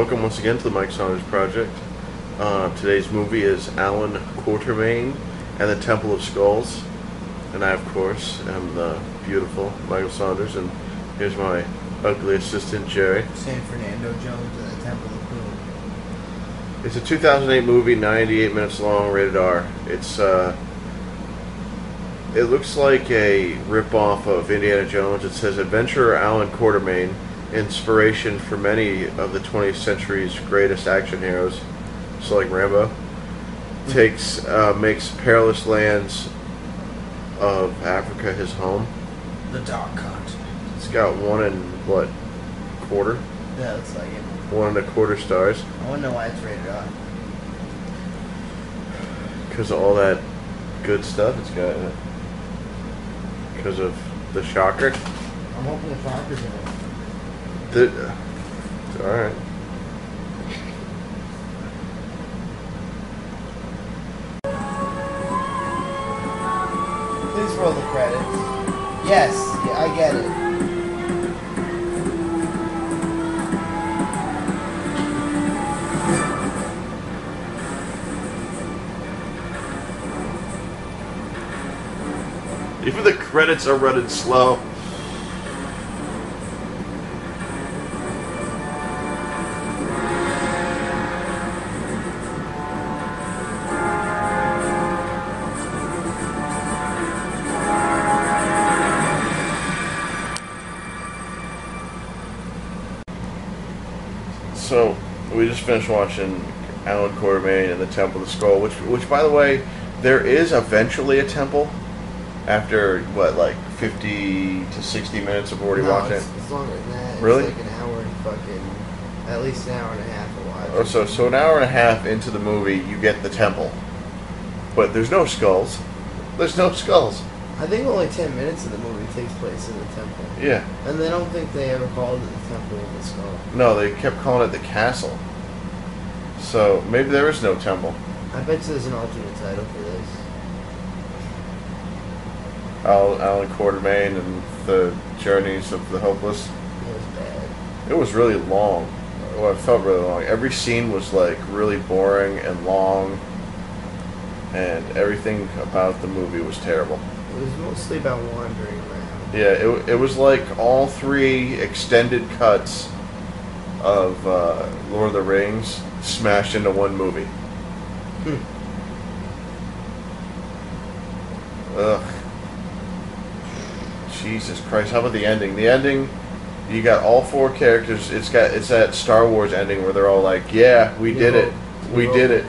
welcome once again to the Mike Saunders Project. Today's movie is Allan Quatermain and the Temple of Skulls. And I, of course, am the beautiful Michael Saunders, and here's my ugly assistant, Jerry. San Fernando Jones and the Temple of Doom. It's a 2008 movie, 98 minutes long, rated R. It looks like a rip-off of Indiana Jones. It says, Adventurer Allan Quatermain, inspiration for many of the 20th century's greatest action heroes, so like Rambo, makes perilous lands of Africa his home. The Dark Continent. It's got 1 1/4? Yeah, it's like it. 1 1/4 stars. I wonder why it's rated R. Because of all that good stuff it's got in it. Because of the shocker. I'm hoping the Shocker's in it. Alright. Please roll the credits. Yes, yeah, I get it. Even the credits are running slow. So, we just finished watching Allan Quatermain and the Temple of the Skull, which, by the way, there is eventually a temple after, what, like 50 to 60 minutes of already watching it? It's longer than that. Really? It's like an hour and at least an hour and a half to watch. Oh, so an hour and a half into the movie, you get the temple. But there's no skulls. There's no skulls. I think only 10 minutes of the movie takes place in the temple. Yeah. And I don't think they ever called it the Temple of the Skull. No, they kept calling it the castle. So maybe there is no temple. I bet there's an alternate title for this. Allan Quatermain and the Journeys of the Hopeless. It was bad. It was really long. Well, it felt really long. Every scene was like really boring and long, and everything about the movie was terrible. It was mostly about wandering around. Yeah, it was like all 3 extended cuts of Lord of the Rings smashed into one movie. Ugh. Jesus Christ, how about the ending? The ending, you got all 4 characters. It's that Star Wars ending where they're all like, yeah, we did it. We did it.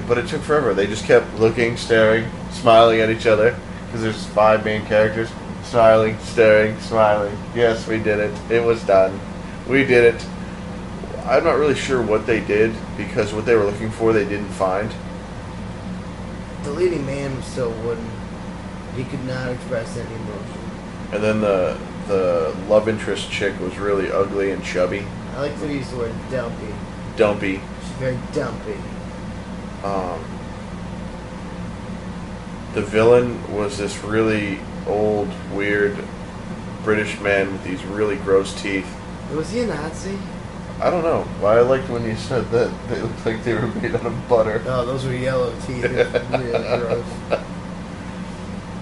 But it took forever. They just kept looking, staring, smiling at each other. Because there's 5 main characters. Smiling, staring, smiling. Yes, we did it. It was done. We did it. I'm not really sure what they did, because what they were looking for they didn't find. The leading man was so wooden. He could not express any emotion. And then the love interest chick was really ugly and chubby. I like to use the word dumpy. Dumpy. She's very dumpy. The villain was this really old, weird British man with these really gross teeth. Was he a Nazi? I don't know. But I liked when you said that they looked like they were made out of butter. No, those were yellow teeth. It was really gross.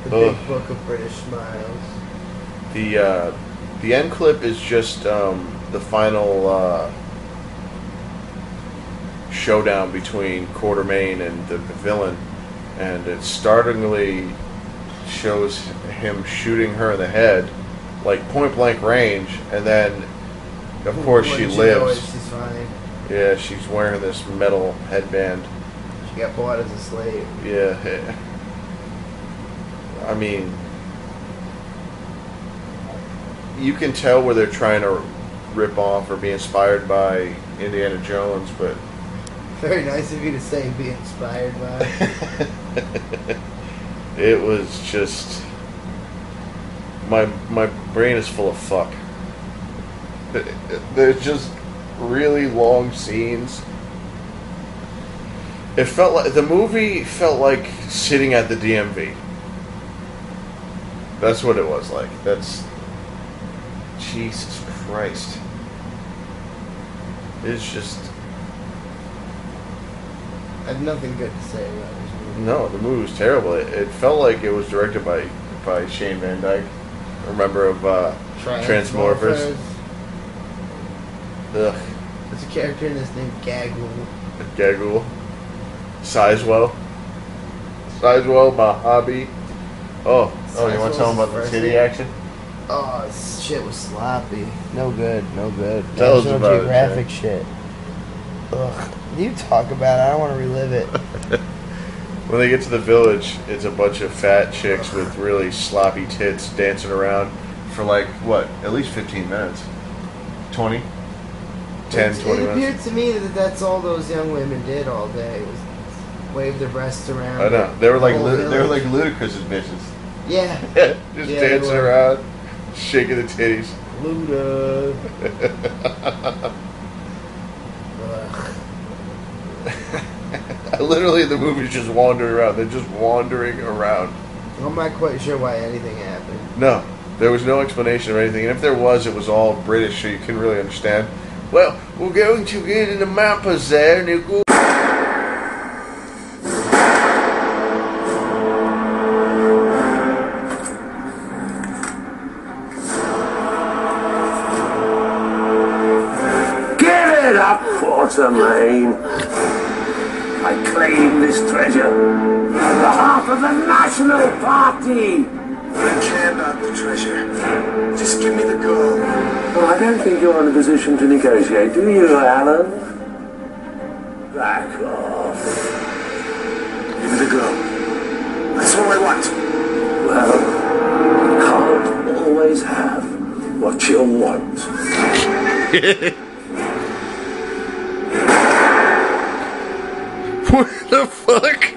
The big book of British smiles. The end clip is just the final showdown between Quartermain and the villain, and it startlingly shows him shooting her in the head, like point blank range, and then of course she lives. She's fine. Yeah, she's wearing this metal headband. She got bought as a slave. Yeah. I mean, you can tell where they're trying to rip off or be inspired by Indiana Jones, but very nice of you to say be inspired by. It was just my brain is full of fuck. There's just really long scenes. It felt like the movie felt like sitting at the DMV. That's what it was like. That's Jesus Christ. It's just I have nothing good to say about this movie. no. The movie was terrible. It felt like it was directed by Shane Van Dyke, a member of Transmorphers. Ugh. There's a character in this named Gaggle. Gaggle. Sizewell, my hobby. Oh, you want to tell them about the titty action? Oh, this shit was sloppy. No good. Tell us National about it, Geographic Jay. shit. Ugh. You talk about it. I don't want to relive it. When they get to the village, it's a bunch of fat chicks with really sloppy tits dancing around for like, what, at least 15 minutes? 20? 10, 20 It minutes? appeared to me that that's all those young women did all day was wave their breasts around. I know. They were like the whole village. Ludacris's bitches. Yeah. Just Yeah, dancing they were. around, shaking the titties. Luda. Ugh. Literally, the movie's just wandering around. They're just wandering around. I'm not quite sure why anything happened. No, there was no explanation or anything. And if there was, it was all British, so you couldn't really understand. Well, we're going to get in the mappers there, and you go. Give it up, Quartermain. I claim this treasure on behalf of the National Party. I don't care about the treasure. Just give me the gold. Well, I don't think you're in a position to negotiate, do you, Allan? Back off. Give me the gold. That's all I want. Well, you can't always have what you want. What the fuck?